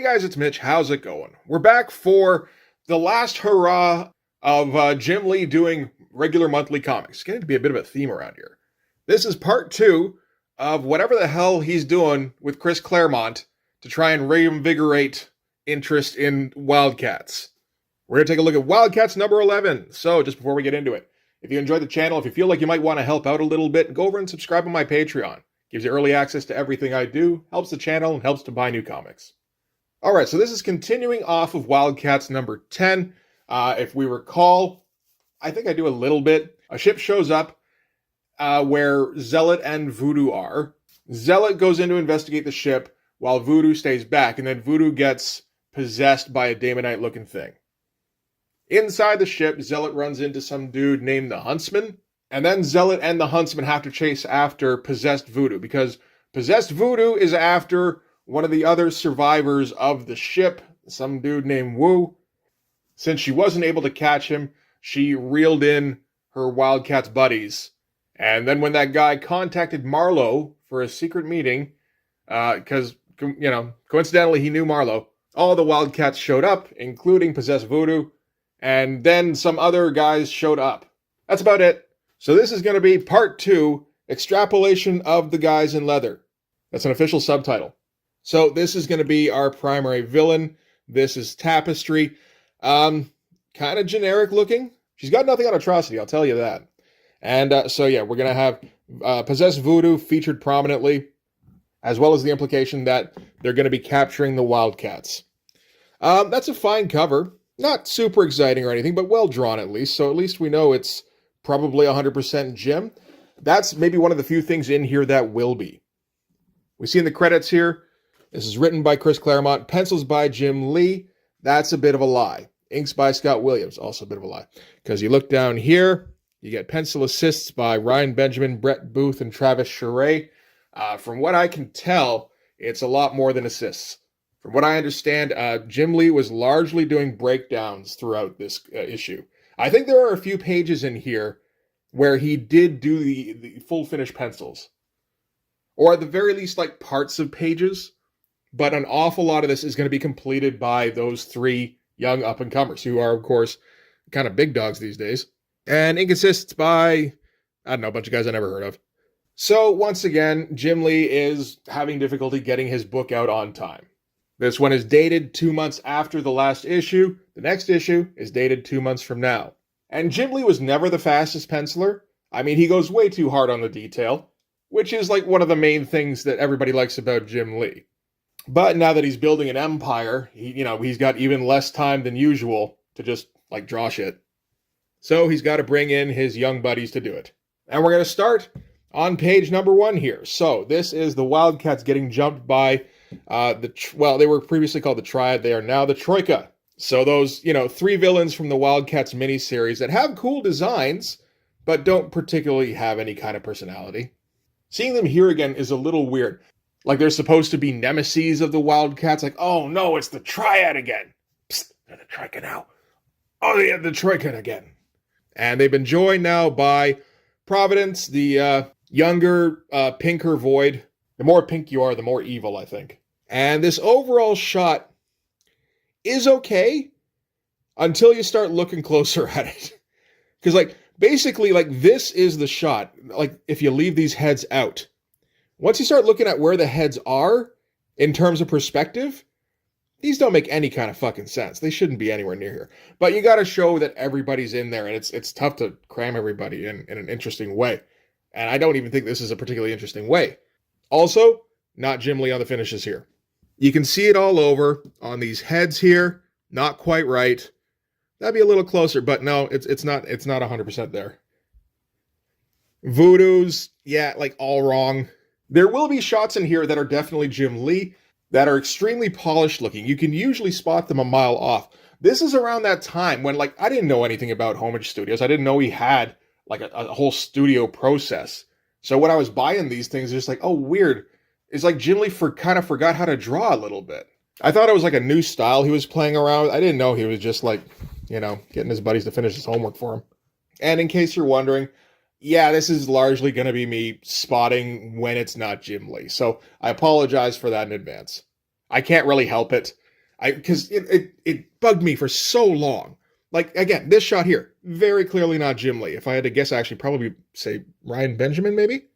Hey guys, it's Mitch. How's it going? We're back for the last hurrah of Jim Lee doing regular monthly comics. It's getting to be a bit of a theme around here. This is part 2 of whatever the hell he's doing with Chris Claremont to try and reinvigorate interest in Wildcats. We're going to take a look at Wildcats number 11. So, just before we get into it, if you enjoyed the channel, if you feel like you might want to help out a little bit, go over and subscribe on my Patreon. Gives you early access to everything I do, helps the channel, and helps to buy new comics. Alright, so this is continuing off of Wildcats number 10. If we recall, I think I do a little bit. A ship shows up where Zealot and Voodoo are. Zealot goes in to investigate the ship while Voodoo stays back, and then Voodoo gets possessed by a Daemonite-looking thing. Inside the ship, Zealot runs into some dude named the Huntsman, and then Zealot and the Huntsman have to chase after possessed Voodoo, because possessed Voodoo is after one of the other survivors of the ship, some dude named Wu. Since she wasn't able to catch him, she reeled in her Wildcats buddies. And then when that guy contacted Marlowe for a secret meeting, because, coincidentally he knew Marlowe, all the Wildcats showed up, including possessed Voodoo, and then some other guys showed up. That's about it. So this is going to be part 2, Extrapolation of the Guys in Leather. That's an official subtitle. So this is going to be our primary villain. This is Tapestry. Kind of generic looking. She's got nothing on Atrocity, I'll tell you that. And we're going to have Possessed Voodoo featured prominently, as well as the implication that they're going to be capturing the Wildcats. That's a fine cover. Not super exciting or anything, but well drawn at least. So at least we know it's probably 100% Jim. That's maybe one of the few things in here that will be. We see in the credits here, this is written by Chris Claremont, pencils by Jim Lee. That's a bit of a lie. Inks by Scott Williams, also a bit of a lie. Because you look down here, you get pencil assists by Ryan Benjamin, Brett Booth, and Travis Charest. From what I can tell, it's a lot more than assists. From what I understand, Jim Lee was largely doing breakdowns throughout this issue. I think there are a few pages in here where he did do the full finish pencils. Or at the very least, like parts of pages. But an awful lot of this is going to be completed by those 3 young up-and-comers, who are, of course, kind of big dogs these days. And ink assists by, I don't know, a bunch of guys I never heard of. So, once again, Jim Lee is having difficulty getting his book out on time. This one is dated 2 months after the last issue. The next issue is dated 2 months from now. And Jim Lee was never the fastest penciler. I mean, he goes way too hard on the detail, which is like one of the main things that everybody likes about Jim Lee. But now that he's building an empire, he's got even less time than usual to just, draw shit. So he's got to bring in his young buddies to do it. And we're going to start on page number 1 here. So this is the Wildcats getting jumped by they were previously called the Triad. They are now the Troika. So those, 3 villains from the Wildcats miniseries that have cool designs, but don't particularly have any kind of personality. Seeing them here again is a little weird. Like they're supposed to be nemesis of the Wildcats. Like, oh no, it's the Triad again. Psst, they're the Troika now. Oh yeah, the Troika again. And they've been joined now by Providence, the younger, pinker Void. The more pink you are, the more evil, I think. And this overall shot is okay until you start looking closer at it. Because, basically, this is the shot. If you leave these heads out. Once you start looking at where the heads are, in terms of perspective, these don't make any kind of fucking sense. They shouldn't be anywhere near here. But you gotta show that everybody's in there, and it's tough to cram everybody in an interesting way. And I don't even think this is a particularly interesting way. Also, not Jim Lee on the finishes here. You can see it all over on these heads here. Not quite right. That'd be a little closer, but no, it's not 100% there. Voodoo's, all wrong. There will be shots in here that are definitely Jim Lee, that are extremely polished looking. You can usually spot them a mile off. This is around that time when, I didn't know anything about Homage Studios. I didn't know he had, a whole studio process. So when I was buying these things, it's just oh, weird. It's like Jim Lee kind of forgot how to draw a little bit. I thought it was a new style he was playing around with. I didn't know he was just getting his buddies to finish his homework for him. And in case you're wondering, yeah, this is largely going to be me spotting when it's not Jim Lee. So I apologize for that in advance. I can't really help it. Because it bugged me for so long. Like, again, this shot here, very clearly not Jim Lee. If I had to guess, I actually probably say Ryan Benjamin, maybe?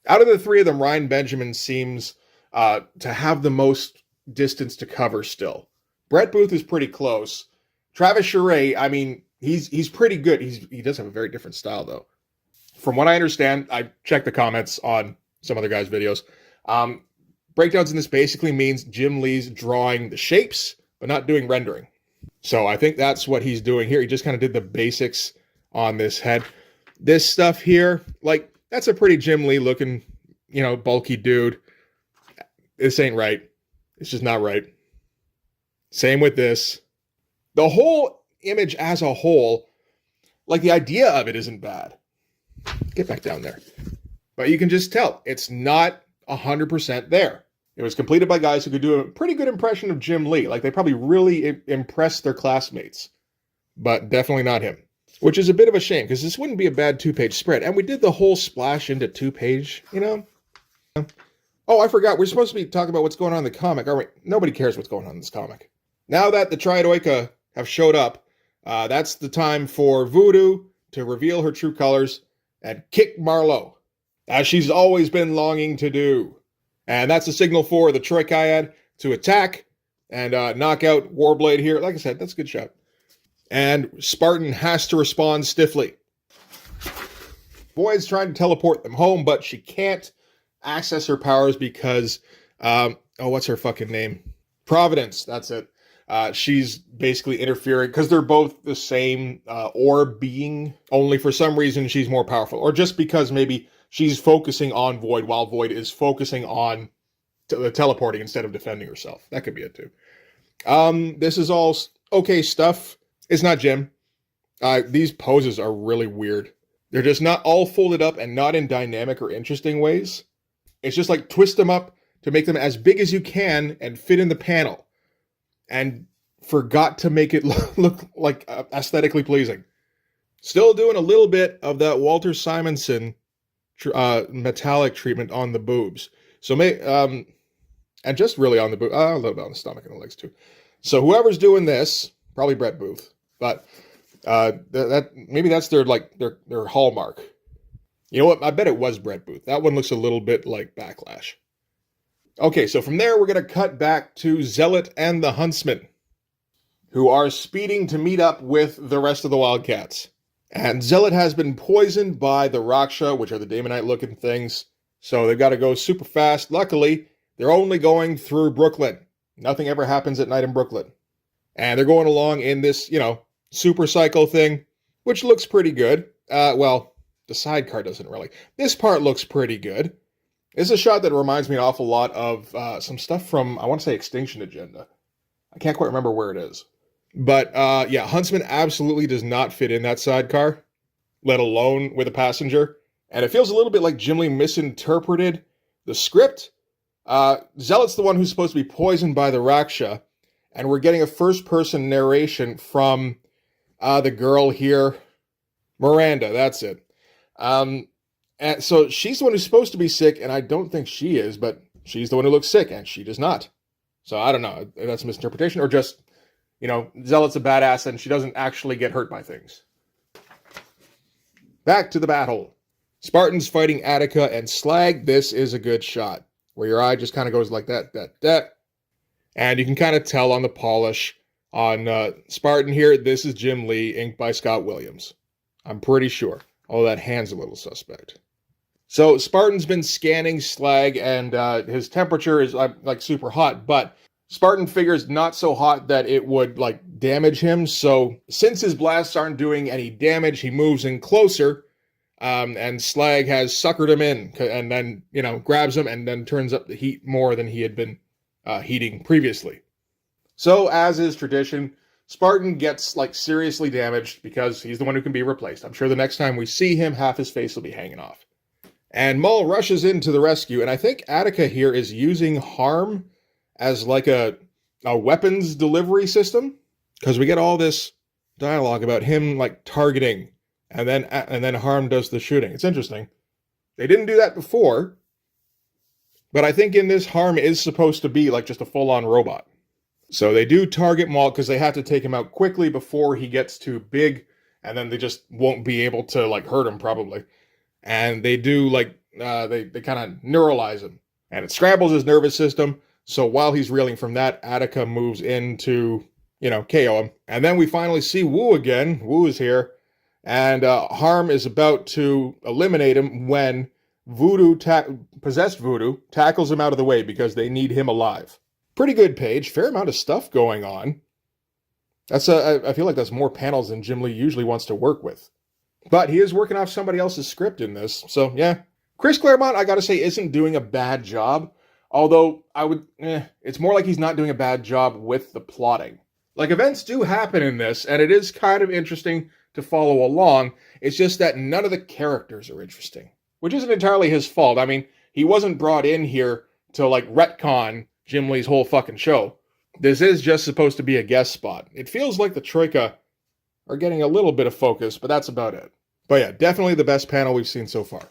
Out of the three of them, Ryan Benjamin seems to have the most distance to cover still. Brett Booth is pretty close. Travis Charest, I mean, he's pretty good. He does have a very different style, though. From what I understand, I checked the comments on some other guys' videos. Breakdowns in this basically means Jim Lee's drawing the shapes, but not doing rendering. So I think that's what he's doing here. He just kind of did the basics on this head. This stuff here, like, that's a pretty Jim Lee looking, bulky dude. This ain't right. It's just not right. Same with this. The whole image as a whole, like, the idea of it isn't bad. Get back down there. But you can just tell it's not 100% there. It was completed by guys who could do a pretty good impression of Jim Lee. Like, they probably really impressed their classmates. But definitely not him. Which is a bit of a shame, because this wouldn't be a bad 2-page spread. And we did the whole splash into 2-page, Oh, I forgot. We're supposed to be talking about what's going on in the comic, aren't we? Nobody cares what's going on in this comic. Now that the Triodoica have showed up, that's the time for Voodoo to reveal her true colors and kick Marlowe, as she's always been longing to do. And that's a signal for the Troikiad to attack and knock out Warblade here. Like I said, that's a good shot. And Spartan has to respond stiffly. Void's trying to teleport them home, but she can't access her powers because, what's her fucking name? Providence, that's it. She's basically interfering because they're both the same orb being, only for some reason she's more powerful. Or just because maybe she's focusing on Void while Void is focusing on the teleporting instead of defending herself. That could be it too. This is all okay stuff. It's not Jim. These poses are really weird. They're just not all folded up and not in dynamic or interesting ways. It's just like twist them up to make them as big as you can and fit in the panel. And forgot to make it look like aesthetically pleasing. Still doing a little bit of that Walter Simonson metallic treatment on the boobs. So and just really on the boob, a little bit on the stomach and the legs too. So whoever's doing this, probably Brett Booth, but that maybe that's their hallmark. You know what? I bet it was Brett Booth. That one looks a little bit like Backlash. Okay, so from there, we're going to cut back to Zealot and the Huntsman, who are speeding to meet up with the rest of the Wildcats. And Zealot has been poisoned by the Raksha, which are the Daemonite-looking things, so they've got to go super fast. Luckily, they're only going through Brooklyn. Nothing ever happens at night in Brooklyn. And they're going along in this, super cycle thing, which looks pretty good. Well, the sidecar doesn't really. This part looks pretty good. This is a shot that reminds me an awful lot of some stuff from, I want to say, Extinction Agenda. I can't quite remember where it is. But, Huntsman absolutely does not fit in that sidecar, let alone with a passenger. And it feels a little bit like Jim Lee misinterpreted the script. Zealot's the one who's supposed to be poisoned by the Raksha, and we're getting a first-person narration from the girl here, Miranda, that's it. And so she's the one who's supposed to be sick, and I don't think she is, but she's the one who looks sick, and she does not. So I don't know if that's a misinterpretation, or just, Zealot's a badass, and she doesn't actually get hurt by things. Back to the battle. Spartans fighting Attica and Slag. This is a good shot, where your eye just kind of goes like that. And you can kind of tell on the polish on Spartan here, this is Jim Lee, inked by Scott Williams. I'm pretty sure. Although that hand's a little suspect. So Spartan's been scanning Slag, and his temperature is super hot, but Spartan figures not so hot that it would damage him. So since his blasts aren't doing any damage, he moves in closer, and Slag has suckered him in, and then grabs him, and then turns up the heat more than he had been heating previously. So as is tradition, Spartan gets seriously damaged because he's the one who can be replaced. I'm sure the next time we see him, half his face will be hanging off. And Maul rushes in to the rescue, and I think Attica here is using Harm as a weapons delivery system, because we get all this dialogue about him targeting, and then Harm does the shooting. It's interesting. They didn't do that before, but I think in this Harm is supposed to be just a full-on robot. So they do target Walt because they have to take him out quickly before he gets too big, and then they just won't be able to like hurt him probably. And they do like they kind of neuralize him, and it scrambles his nervous system. So while he's reeling from that, Attica moves in to KO him, and then we finally see Wu again. Wu is here, and Harm is about to eliminate him when possessed Voodoo tackles him out of the way because they need him alive. Pretty good page, fair amount of stuff going on. I feel like that's more panels than Jim Lee usually wants to work with. But he is working off somebody else's script in this, so yeah. Chris Claremont, I gotta say, isn't doing a bad job. Although, it's more like he's not doing a bad job with the plotting. Like, events do happen in this, and it is kind of interesting to follow along. It's just that none of the characters are interesting. Which isn't entirely his fault. I mean, he wasn't brought in here to, like, retcon Jim Lee's whole fucking show. This is just supposed to be a guest spot. It feels like the Troika are getting a little bit of focus, but that's about it. But yeah, definitely the best panel we've seen so far.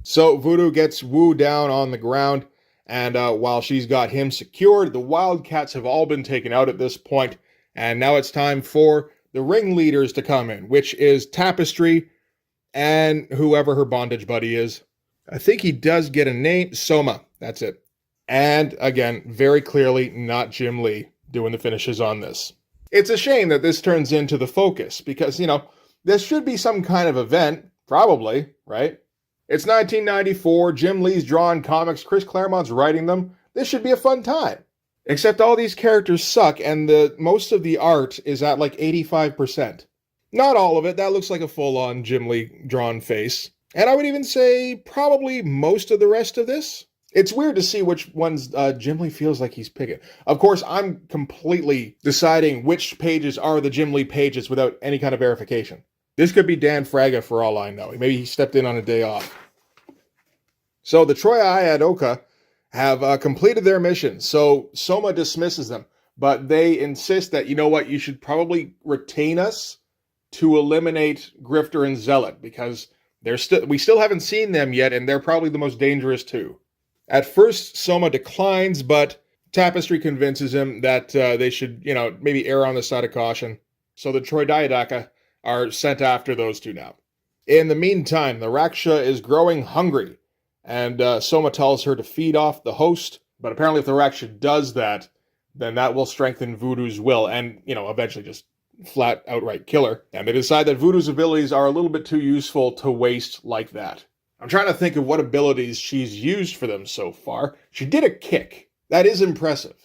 So Voodoo gets Wu down on the ground, and while she's got him secured, the Wildcats have all been taken out at this point, and now it's time for the ringleaders to come in, which is Tapestry and whoever her bondage buddy is. I think he does get a name, Soma, that's it. And again, very clearly not Jim Lee doing the finishes on this. It's a shame that this turns into the focus, because, this should be some kind of event, probably, right? It's 1994, Jim Lee's drawing comics, Chris Claremont's writing them. This should be a fun time. Except all these characters suck, and most of the art is at like 85%. Not all of it, that looks like a full-on Jim Lee drawn face. And I would even say probably most of the rest of this. It's weird to see which ones Jim Lee feels like he's picking. Of course, I'm completely deciding which pages are the Jim Lee pages without any kind of verification. This could be Dan Fraga for all I know. Maybe he stepped in on a day off. So the Troy Iadoka have completed their mission. So Soma dismisses them. But they insist that, you should probably retain us to eliminate Grifter and Zealot. Because we still haven't seen them yet, and they're probably the most dangerous too. At first, Soma declines, but Tapestry convinces him that they should, maybe err on the side of caution. So the Troy Diadaka are sent after those two now. In the meantime, the Raksha is growing hungry, and Soma tells her to feed off the host, but apparently if the Raksha does that, then that will strengthen Voodoo's will, and, eventually just flat outright kill her. And they decide that Voodoo's abilities are a little bit too useful to waste like that. I'm trying to think of what abilities she's used for them so far. She did a kick. That is impressive.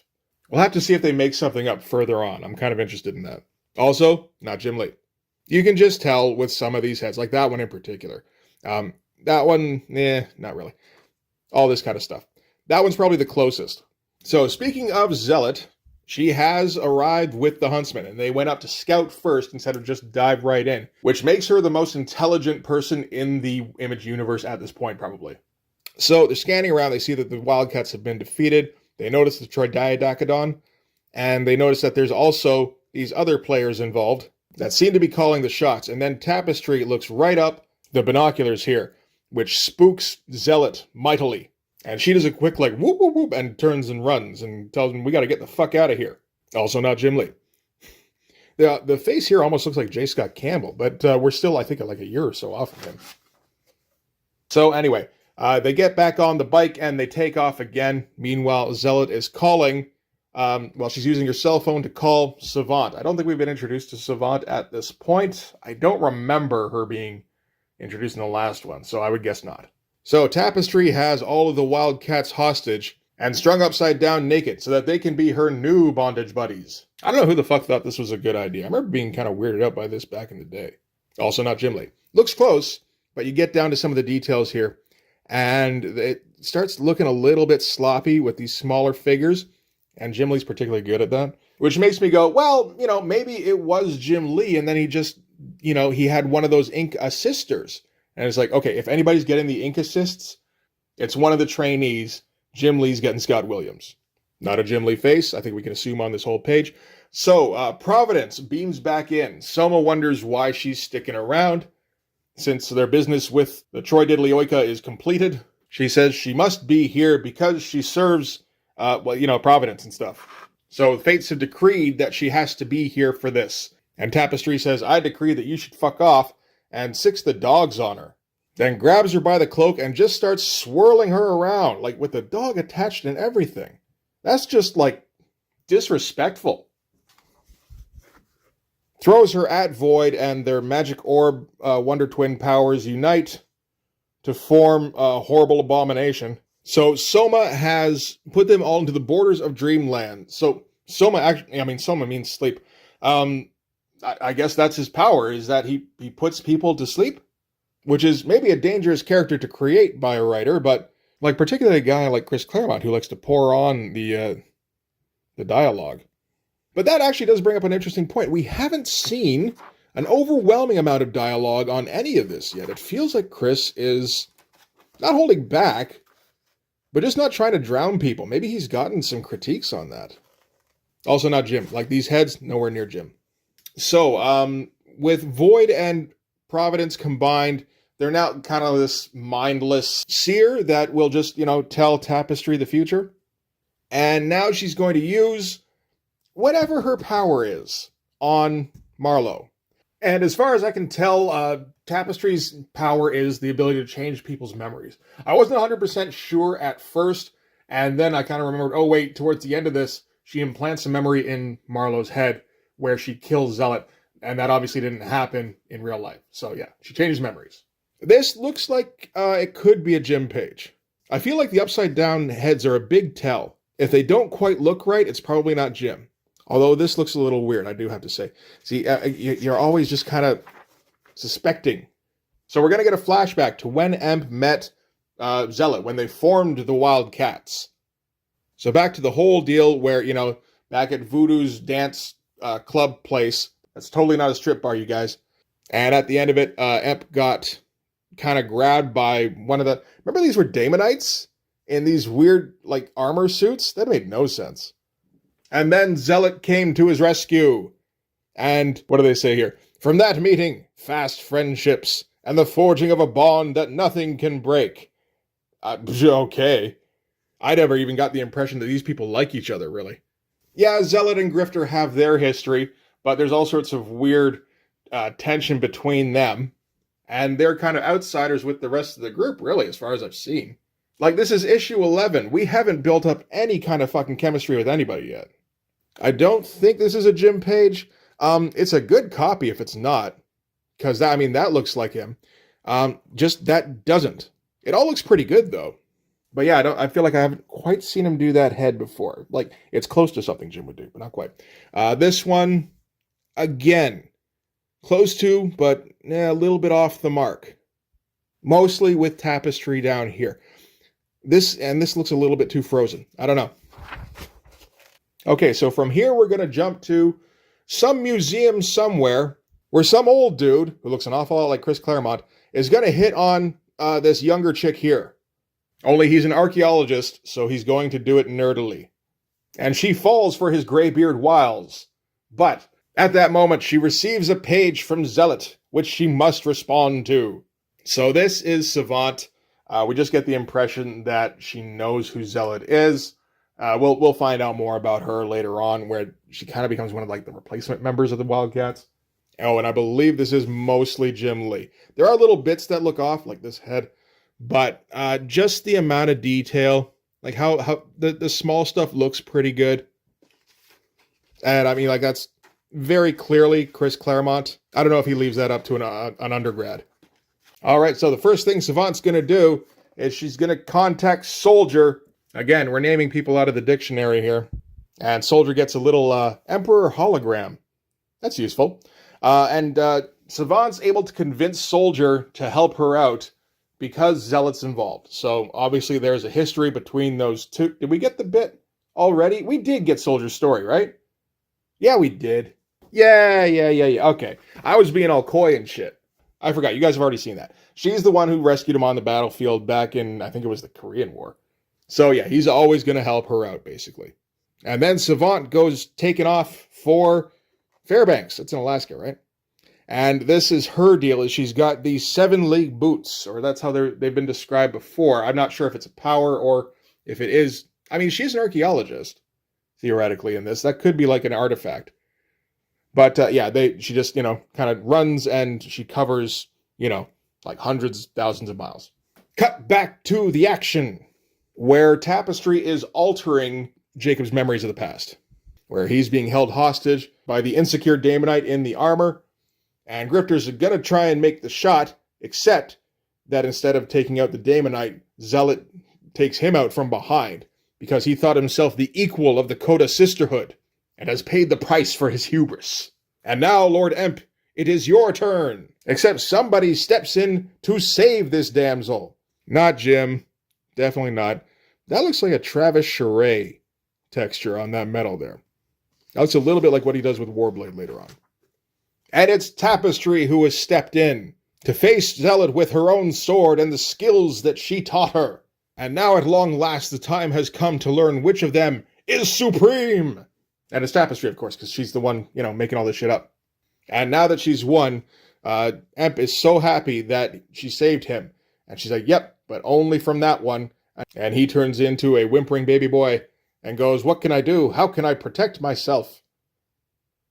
We'll have to see if they make something up further on. I'm kind of interested in that. Also, not Jim Lee. You can just tell with some of these heads, like that one in particular. That one, not really. All this kind of stuff. That one's probably the closest. So, speaking of Zealot, she has arrived with the Huntsman, and they went up to scout first instead of just dive right in, which makes her the most intelligent person in the Image universe at this point, probably. So they're scanning around, they see that the Wildcats have been defeated, they notice the Troidiadacodon, and they notice that there's also these other players involved that seem to be calling the shots, and then Tapestry looks right up the binoculars here, which spooks Zealot mightily. And she does a quick, like, whoop, whoop, whoop, and turns and runs and tells him, we got to get the fuck out of here. Also not Jim Lee. The face here almost looks like J. Scott Campbell, but we're still, I think, like a year or so off of him. So anyway, they get back on the bike and they take off again. Meanwhile, Zealot is calling, she's using her cell phone to call Savant. I don't think we've been introduced to Savant at this point. I don't remember her being introduced in the last one, so I would guess not. So Tapestry has all of the Wildcats hostage and strung upside down naked so that they can be her new bondage buddies. I don't know who the fuck thought this was a good idea. I remember being kind of weirded out by this back in the day. Also not Jim Lee. Looks close, but you get down to some of the details here, and it starts looking a little bit sloppy with these smaller figures, and Jim Lee's particularly good at that, which makes me go, well, maybe it was Jim Lee, and then he just, he had one of those ink assisters. And it's like, okay, if anybody's getting the ink assists, it's one of the trainees. Jim Lee's getting Scott Williams. Not a Jim Lee face, I think we can assume on this whole page. So, Providence beams back in. Soma wonders why she's sticking around. Since their business with the Troy Diddley Oika is completed, she says she must be here because she serves Providence and stuff. So the fates have decreed that she has to be here for this. And Tapestry says, I decree that you should fuck off, and sicks the dogs on her. Then grabs her by the cloak and just starts swirling her around, like with the dog attached and everything. That's just, like, disrespectful. Throws her at Void, and their magic orb Wonder Twin powers unite to form a horrible abomination. So Soma has put them all into the borders of Dreamland. So Soma means sleep. I guess that's his power, is that he puts people to sleep, which is maybe a dangerous character to create by a writer, but like particularly a guy like Chris Claremont who likes to pour on the dialogue. But that actually does bring up an interesting point. We haven't seen an overwhelming amount of dialogue on any of this yet. It feels like Chris is not holding back, but just not trying to drown people. Maybe he's gotten some critiques on that. Also not Jim. Like, these heads, nowhere near Jim. So, with Void and Providence combined, they're now kind of this mindless seer that will just, tell Tapestry the future. And now she's going to use whatever her power is on Marlowe. And as far as I can tell, Tapestry's power is the ability to change people's memories. I wasn't 100% sure at first, and then I kind of remembered, oh wait, towards the end of this, she implants a memory in Marlowe's head where she kills Zealot, and that obviously didn't happen in real life. So yeah, she changes memories. This looks like it could be a Jim page. I feel like the upside down heads are a big tell. If they don't quite look right, it's probably not Jim. Although this looks a little weird, I do have to say. See, you're always just kind of suspecting. So we're going to get a flashback to when Emp met Zealot, when they formed the Wildcats. So back to the whole deal where, back at Voodoo's dance club place. That's totally not a strip bar, you guys. And at the end of it, Emp got kind of grabbed by one of the... Remember these were Daemonites? In these weird, armor suits? That made no sense. And then Zealot came to his rescue. And what do they say here? From that meeting, fast friendships, and the forging of a bond that nothing can break. Okay. I never even got the impression that these people like each other, really. Yeah, Zealot and Grifter have their history, but there's all sorts of weird tension between them. And they're kind of outsiders with the rest of the group, really, as far as I've seen. Like, this is issue 11. We haven't built up any kind of fucking chemistry with anybody yet. I don't think this is a Jim page. It's a good copy if it's not. Because, that looks like him. Just that doesn't. It all looks pretty good, though. But yeah, I feel like I haven't quite seen him do that head before. Like, it's close to something Jim would do, but not quite. This one, again, close to, but a little bit off the mark. Mostly with Tapestry down here. This looks a little bit too frozen. I don't know. Okay, so from here we're going to jump to some museum somewhere where some old dude, who looks an awful lot like Chris Claremont, is going to hit on this younger chick here. Only he's an archaeologist, so he's going to do it nerdily. And she falls for his graybeard wiles. But at that moment, she receives a page from Zealot, which she must respond to. So this is Savant. We just get the impression that she knows who Zealot is. We'll find out more about her later on, where she kind of becomes one of the replacement members of the Wildcats. Oh, and I believe this is mostly Jim Lee. There are little bits that look off, like this head, but just the amount of detail, like how the small stuff looks pretty good. And that's very clearly Chris Claremont. I don't know if he leaves that up to an undergrad. All right, so the first thing Savant's going to do is she's going to contact Soldier. Again, we're naming people out of the dictionary here. And Soldier gets a little Emperor hologram. That's useful. And Savant's able to convince Soldier to help her out because Zealot's involved. So obviously there's a history between those two. Did we get the bit already? We did get Soldier's story, right? Yeah, we did. Yeah. Okay. I was being all coy and shit. I forgot. You guys have already seen that. She's the one who rescued him on the battlefield back in, I think it was the Korean War. So yeah, he's always going to help her out, basically. And then Savant goes taking off for Fairbanks. It's in Alaska, right? And this is her deal, is she's got these 7-league boots, or that's how they've been described before. I'm not sure if it's a power or if it is. I mean, she's an archaeologist, theoretically, in this. That could be like an artifact. But yeah, she just, kind of runs and she covers, like hundreds, thousands of miles. Cut back to the action, where Tapestry is altering Jacob's memories of the past, where he's being held hostage by the insecure Damonite in the armor, and Grifter's gonna try and make the shot, except that instead of taking out the Damonite, Zealot takes him out from behind, because he thought himself the equal of the Coda Sisterhood, and has paid the price for his hubris. And now, Lord Emp, it is your turn. Except somebody steps in to save this damsel. Not Jim. Definitely not. That looks like a Travis Charest texture on that metal there. That looks a little bit like what he does with Warblade later on. And it's Tapestry who has stepped in to face Zealot with her own sword and the skills that she taught her. And now at long last the time has come to learn which of them is supreme. And it's Tapestry, of course, because she's the one, making all this shit up. And now that she's won, Emp is so happy that she saved him. And she's like, yep, but only from that one. And he turns into a whimpering baby boy and goes, what can I do? How can I protect myself?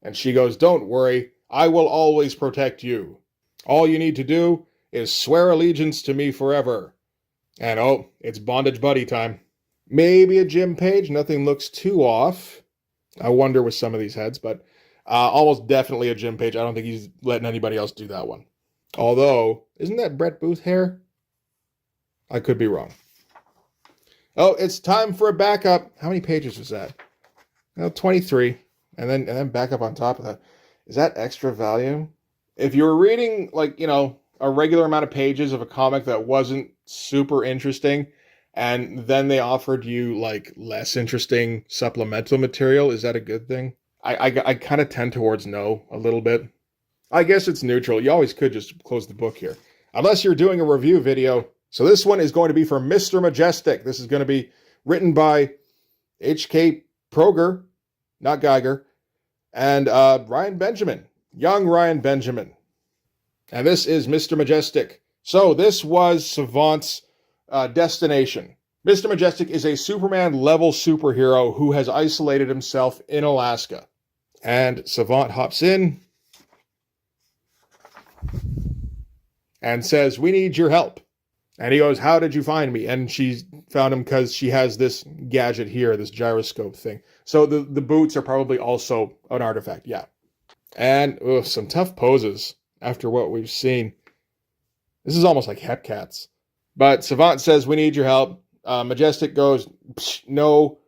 And she goes, don't worry, I will always protect you. All you need to do is swear allegiance to me forever. And oh, it's bondage buddy time. Maybe a Jim page, nothing looks too off. I wonder with some of these heads, but almost definitely a Jim page. I don't think he's letting anybody else do that one. Although, isn't that Brett Booth hair? I could be wrong. Oh, it's time for a backup. How many pages was that? 23. And then backup on top of that. Is that extra value? If you were reading, a regular amount of pages of a comic that wasn't super interesting, and then they offered you, less interesting supplemental material, is that a good thing? I kind of tend towards no, a little bit. I guess it's neutral. You always could just close the book here. Unless you're doing a review video. So this one is going to be for Mr. Majestic. This is going to be written by H.K. Proger, not Geiger, and Ryan Benjamin, young Ryan Benjamin. And this is Mr. Majestic. So this was Savant's destination. Mr. Majestic is a Superman-level superhero who has isolated himself in Alaska. And Savant hops in and says, we need your help. And he goes, how did you find me? And she found him because she has this gadget here, this gyroscope thing. So the boots are probably also an artifact, yeah. And some tough poses after what we've seen. This is almost like Hepcats. But Savant says, we need your help. Majestic goes, no.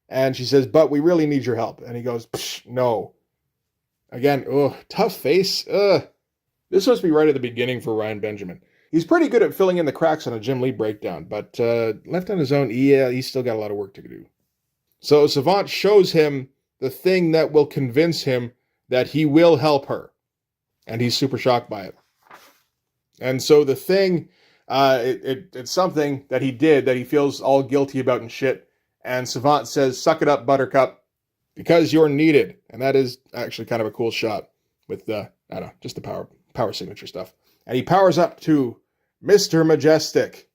And she says, but we really need your help. And he goes, no. Again, tough face. This must be right at the beginning for Ryan Benjamin. He's pretty good at filling in the cracks on a Jim Lee breakdown, but left on his own, he's still got a lot of work to do. So Savant shows him the thing that will convince him that he will help her. And he's super shocked by it. And so the thing, it's something that he did that he feels all guilty about and shit. And Savant says, suck it up, Buttercup, because you're needed. And that is actually kind of a cool shot with just the power signature stuff. And he powers up to Mr. Majestic,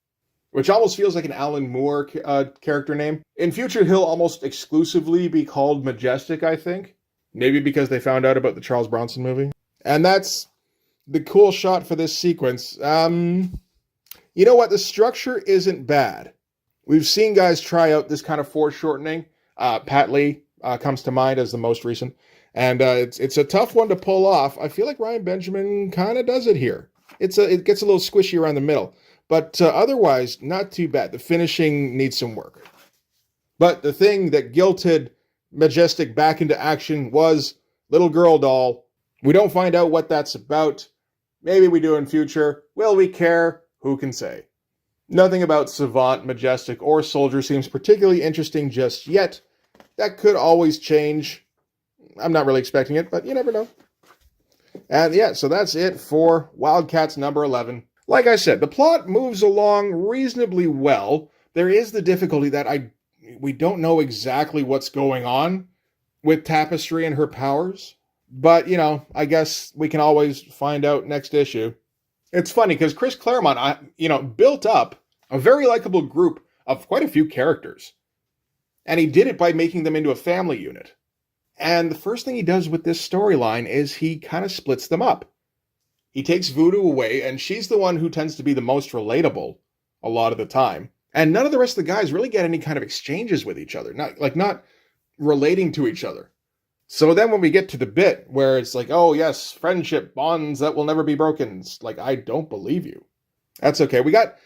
which almost feels like an Alan Moore character name. In future, he'll almost exclusively be called Majestic, I think. Maybe because they found out about the Charles Bronson movie. And that's the cool shot for this sequence. You know what? The structure isn't bad. We've seen guys try out this kind of foreshortening. Pat Lee comes to mind as the most recent. And it's a tough one to pull off. I feel like Ryan Benjamin kind of does it here. It gets a little squishy around the middle. But otherwise, not too bad. The finishing needs some work. But the thing that guilted Majestic back into action was Little Girl Doll. We don't find out what that's about. Maybe we do in future. Will we care? Who can say? Nothing about Savant, Majestic, or Soldier seems particularly interesting just yet. That could always change. I'm not really expecting it, but you never know. And yeah, so that's it for Wildcats number 11. Like I said, the plot moves along reasonably well. There is the difficulty that we don't know exactly what's going on with Tapestry and her powers. But, I guess we can always find out next issue. It's funny because Chris Claremont, built up a very likable group of quite a few characters. And he did it by making them into a family unit. And the first thing he does with this storyline is he kind of splits them up. He takes Voodoo away, and she's the one who tends to be the most relatable a lot of the time. And none of the rest of the guys really get any kind of exchanges with each other, not relating to each other. So then when we get to the bit where it's like, oh yes, friendship, bonds that will never be broken, it's like, I don't believe you. That's okay. We got,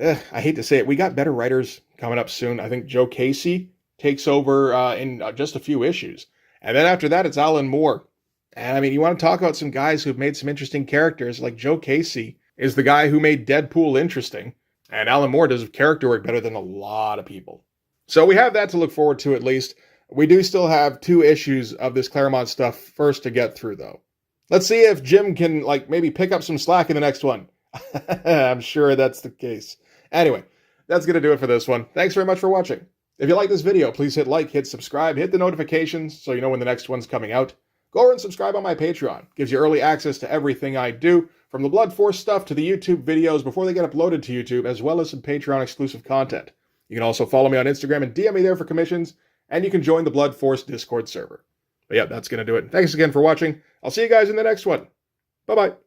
I hate to say it, we got better writers coming up soon. I think Joe Casey takes over in just a few issues. And then after that, it's Alan Moore. And I mean, you want to talk about some guys who've made some interesting characters, like Joe Casey is the guy who made Deadpool interesting. And Alan Moore does character work better than a lot of people. So we have that to look forward to at least. We do still have 2 issues of this Claremont stuff first to get through, though. Let's see if Jim can, maybe pick up some slack in the next one. I'm sure that's the case. Anyway, that's going to do it for this one. Thanks very much for watching. If you like this video, please hit like, hit subscribe, hit the notifications so you know when the next one's coming out. Go over and subscribe on my Patreon. Gives you early access to everything I do, from the Blood Force stuff to the YouTube videos before they get uploaded to YouTube, as well as some Patreon exclusive content. You can also follow me on Instagram and DM me there for commissions, and you can join the Blood Force Discord server. But yeah, that's going to do it. Thanks again for watching. I'll see you guys in the next one. Bye-bye.